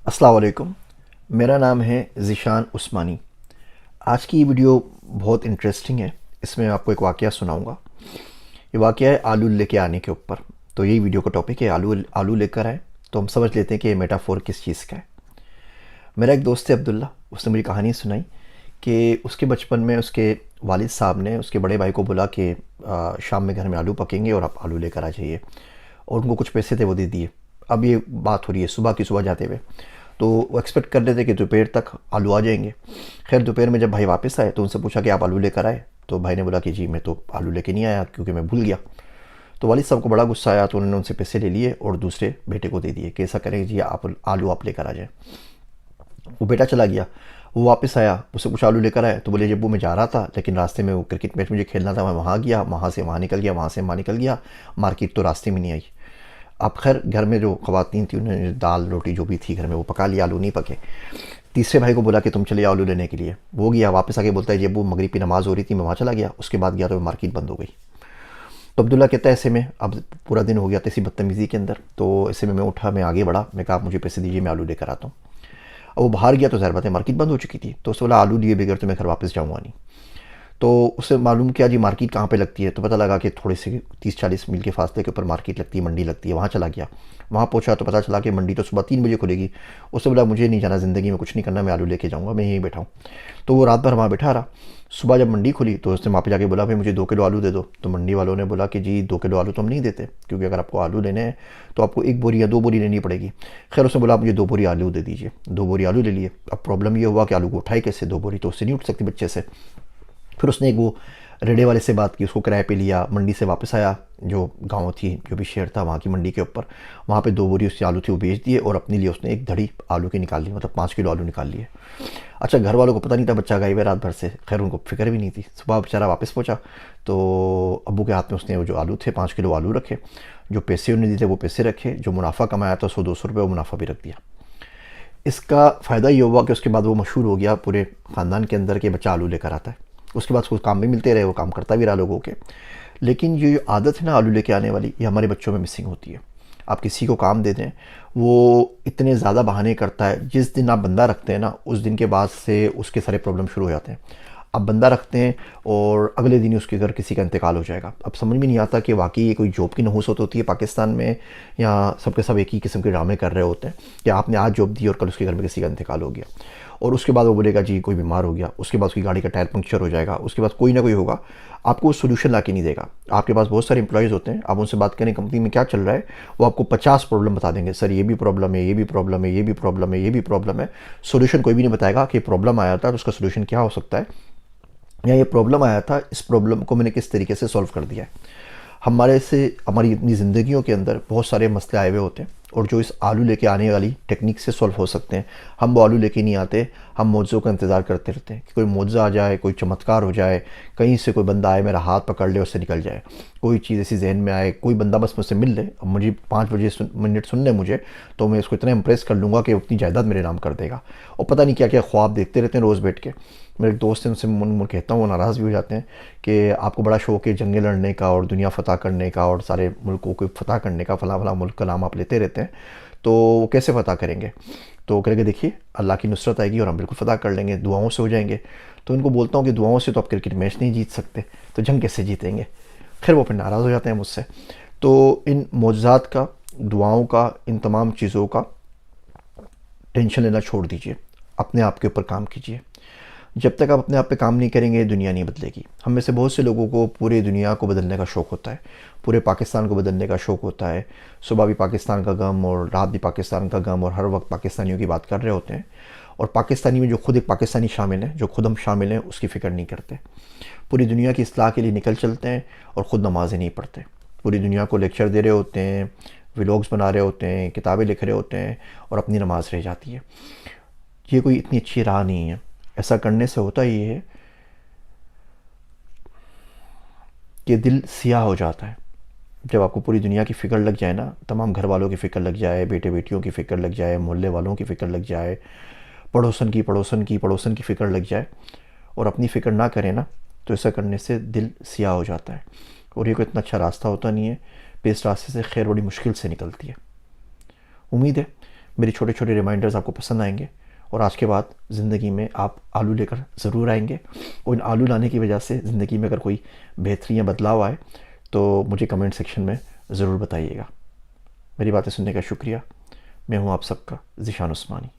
अस्सलाम वालेकुम। मेरा नाम है ज़ीशान उस्मानी। आज की ये वीडियो बहुत इंटरेस्टिंग है। इसमें मैं आपको एक वाक़या सुनाऊंगा। ये वाक़या है आलू लेके आने के ऊपर। तो यही वीडियो का टॉपिक है, आलू आलू लेकर आए। तो हम समझ लेते हैं कि ये मेटाफोर किस चीज़ का है। मेरा एक दोस्त है अब्दुल्ला, उसने मुझे कहानी सुनाई कि उसके बचपन में उसके वालिद साहब ने उसके बड़े भाई को बोला कि शाम में घर में आलू पकेंगे और आप आलू लेकर आ जाइए, और उनको कुछ पैसे थे वो दे दिए। अब ये बात हो रही है सुबह की, सुबह जाते हुए। तो वो एक्सपेक्ट कर रहे थे कि दोपहर तक आलू आ जाएंगे। खैर दोपहर में जब भाई वापस आए तो उनसे पूछा कि आप आलू लेकर आए? तो भाई ने बोला कि जी मैं तो आलू लेके नहीं आया क्योंकि मैं भूल गया। तो वालिद साहब को बड़ा गुस्सा आया, तो उन्होंने उनसे पैसे ले लिए और दूसरे बेटे को दे दिए कि ऐसा करें जी, आप आलू आप लेकर आ जाएँ। वो बेटा चला गया। वो वापस आया, उससे कुछ आलू लेकर आया तो बोले जब वो मैं जा रहा था लेकिन रास्ते में वो क्रिकेट मैच मुझे खेलना था, मैं वहाँ गया, वहाँ से वहाँ निकल गया, वहाँ से वहाँ निकल गया, मार्केट तो रास्ते में नहीं आई। अब खैर घर में जो ख़वातीन थी उन्होंने दाल रोटी जो भी थी घर में वो पका लिया, आलू नहीं पके। तीसरे भाई को बोला कि तुम चले आओ आलू लेने के लिए। वो गया, वापस आके बोलता है जब वो मगरिब की नमाज़ हो रही थी मैं वहाँ चला गया, उसके बाद गया तो मार्केट बंद हो गई। तो अब्दुल्ला कहता है ऐसे में अब पूरा दिन हो गया था इसी बदतमीज़ी के अंदर। तो ऐसे में मैं उठा, मैं आगे बढ़ा, मैं कहा आप मुझे पैसे दीजिए, मैं आलू लेकर आता हूँ। अब वो बाहर गया तो ज़ाहिर बात है मार्केट बंद हो चुकी थी, तो उसने बोला आलू लिए बगैर तो मैं घर वापस जाऊँगा नहीं। तो उससे मालूम किया जी मार्केट कहाँ पे लगती है, तो पता लगा कि थोड़े से 30-40 मील के फासले के ऊपर मार्केट लगती है, मंडी लगती है। वहाँ चला गया, वहाँ पहुँचा तो पता चला कि मंडी तो सुबह 3 बजे खुलेगी। उससे बोला मुझे नहीं जाना, ज़िंदगी में कुछ नहीं करना, मैं आलू लेके जाऊँगा, मैं यहीं बैठा हूँ। तो वो रात भर वहाँ बैठा रहा। सुबह जब मंडी खुली तो उसने वहाँ पे जाके बोला भाई मुझे 2 किलो आलू दे दो। तो मंडी वालों ने बोला कि जी 2 किलो आलू तो हम नहीं देते, क्योंकि अगर आपको आलू लेने हैं तो आपको 1 बोरी या 2 बोरी लेनी पड़ेगी। खैर उसने बोला आप मुझे 2 बोरी आलू दे दीजिए। 2 बोरी आलू ले लिए। अब प्रॉब्लम ये हुआ कि आलू को उठाए कैसे, 2 बोरी तो उससे नहीं उठ सकती बच्चे से। फिर उसने एक वो रेडे वाले से बात की, उसको किराए पे लिया, मंडी से वापस आया, जो गांव थी जो भी शहर था वहाँ की मंडी के ऊपर, वहाँ पे 2 बोरी उससे आलू थे वो बेच दिए और अपने लिए उसने एक धड़ी आलू की निकाल ली, मतलब 5 किलो आलू निकाल लिए। अच्छा घर वालों को पता नहीं था, बच्चा गायब है रात भर से, खैर उनको फिक्र भी नहीं थी। सुबह बेचारा वापस पहुँचा तो अब्बू के हाथ में उसने वो जो आलू थे 5 किलो आलू रखे, जो पैसे उन्हें दिए थे वो पैसे रखे, जो मुनाफा कमाया था 100-200 रुपये वो मुनाफा भी रख दिया। इसका फ़ायदा ये हुआ कि उसके बाद वो मशहूर हो गया पूरे ख़ानदान के अंदर कि बच्चा आलू लेकर आता है। उसके बाद उसको काम भी मिलते रहे, वो काम करता भी रहा लोगों के। लेकिन ये जो आदत है ना आलू लेके आने वाली, ये हमारे बच्चों में मिसिंग होती है। आप किसी को काम दे दें, वो इतने ज़्यादा बहाने करता है, जिस दिन आप बंदा रखते हैं ना उस दिन के बाद से उसके सारे प्रॉब्लम शुरू हो जाते हैं। आप बंदा रखते हैं और अगले दिन ही उसके घर किसी का इंतकाल हो जाएगा। अब समझ में नहीं आता कि वाकई ये कोई जॉब की नहूसत होती है पाकिस्तान में, या सबके सब एक ही किस्म के ड्रामे कर रहे होते हैं कि आपने आज जॉब दी और कल उसके घर में किसी का इंतकाल हो गया, और उसके बाद वो बोलेगा जी कोई बीमार हो गया, उसके बाद उसकी गाड़ी का टायर पंक्चर हो जाएगा, उसके बाद कोई ना कोई होगा। आपको सोल्यूशन ला के नहीं देगा। आपके पास बहुत सारे एम्प्लॉयज़ होते हैं, आप उनसे बात करें कंपनी में क्या चल रहा है, वो आपको 50 प्रॉब्लम बता देंगे, सर ये भी प्रॉब्लम है, ये भी प्रॉब्लम है, ये भी प्रॉब्लम है, ये भी प्रॉब्लम है। सोल्यूशन कोई भी नहीं बताएगा कि प्रॉब्लम आया था तो उसका सोल्यूशन क्या हो सकता है, या ये प्रॉब्लम आया था इस प्रॉब्लम को मैंने किस तरीके से सॉल्व कर दिया है। हमारे से हमारी इतनी ज़िंदगियों के अंदर बहुत सारे मसले आए हुए होते हैं, और जो इस आलू लेके आने वाली टेक्निक से सॉल्व हो सकते हैं, हम वो आलू लेके नहीं आते। हम मौज़ों का इंतज़ार करते रहते हैं कि कोई मौज़ा आ जाए, कोई चमत्कार हो जाए, कहीं से कोई बंदा आए मेरा हाथ पकड़ ले उससे निकल जाए, कोई चीज़ ऐसी जहन में आए, कोई बंदा बस मुझसे मिल ले, अब मुझे 5 बजे मिनट सुन ले मुझे, तो मैं उसको इतना इंप्रेस कर लूँगा कि अपनी जायदाद मेरे नाम कर देगा। और पता नहीं क्या क्या ख्वाब देखते रहते हैं रोज़ बैठ के। मेरे एक दोस्त हैं, उनसे मैं कहता हूँ, वो नाराज़ भी हो जाते हैं कि आपको बड़ा शौक़ है जंगें लड़ने का और दुनिया फ़तह करने का और सारे मुल्कों को फ़तह करने का, फ़लाँ फ़लाँ मुल्क का नाम आप लेते रहते हैं, तो वो कैसे फ़तह करेंगे? तो कहेंगे देखिए अल्लाह की नुसरत आएगी और हम बिल्कुल फ़तह कर लेंगे, दुआओं से हो जाएंगे। तो उनको बोलता हूँ कि दुआओं से तो आप क्रिकेट मैच नहीं जीत सकते, तो जंग कैसे जीतेंगे? खैर वो फिर नाराज़ हो जाते हैं मुझसे। तो इन मोज़ात का, दुआओं का, इन तमाम चीज़ों का टेंशन लेना छोड़ दीजिए, अपने आप के ऊपर काम कीजिए। जब तक आप अपने आप पे काम नहीं करेंगे दुनिया नहीं बदलेगी। हम में से बहुत से लोगों को पूरे दुनिया को बदलने का शौक़ होता है, पूरे पाकिस्तान को बदलने का शौक़ होता है। सुबह भी पाकिस्तान का गम और रात भी पाकिस्तान का गम, और हर वक्त पाकिस्तानियों की बात कर रहे होते हैं। और पाकिस्तानी में जो खुद एक पाकिस्तानी शामिल है, जो खुद हम शामिल हैं, उसकी फ़िक्र नहीं करते। पूरी दुनिया की इस्लाह के लिए निकल चलते हैं और ख़ुद नमाज़ें नहीं पढ़ते। पूरी दुनिया को लेक्चर दे रहे होते हैं, व्लॉग्स बना रहे होते हैं, किताबें लिख रहे होते हैं, और अपनी नमाज़ रह जाती है। ये कोई इतनी अच्छी राह नहीं है। ऐसा करने से होता ये है कि दिल सियाह हो जाता है। जब आपको पूरी दुनिया की फ़िक्र लग जाए ना, तमाम घर वालों की फ़िक्र लग जाए, बेटे बेटियों की फ़िक्र लग जाए, मोहल्ले वालों की फ़िक्र लग जाए, पड़ोसन की फ़िक्र लग जाए, और अपनी फ़िक्र ना करें ना, तो ऐसा करने से दिल सियाह हो जाता है। और ये कोई इतना अच्छा रास्ता होता नहीं है। पे इस रास्ते से खैर बड़ी मुश्किल से निकलती है। उम्मीद है मेरे छोटे छोटे रिमाइंडर्स आपको पसंद आएंगे और आज के बाद ज़िंदगी में आप आलू लेकर ज़रूर आएंगे। और इन आलू लाने की वजह से ज़िंदगी में अगर कोई बेहतरी या बदलाव आए तो मुझे कमेंट सेक्शन में ज़रूर बताइएगा। मेरी बातें सुनने का शुक्रिया। मैं हूँ आप सबका ज़ीशान उस्मानी।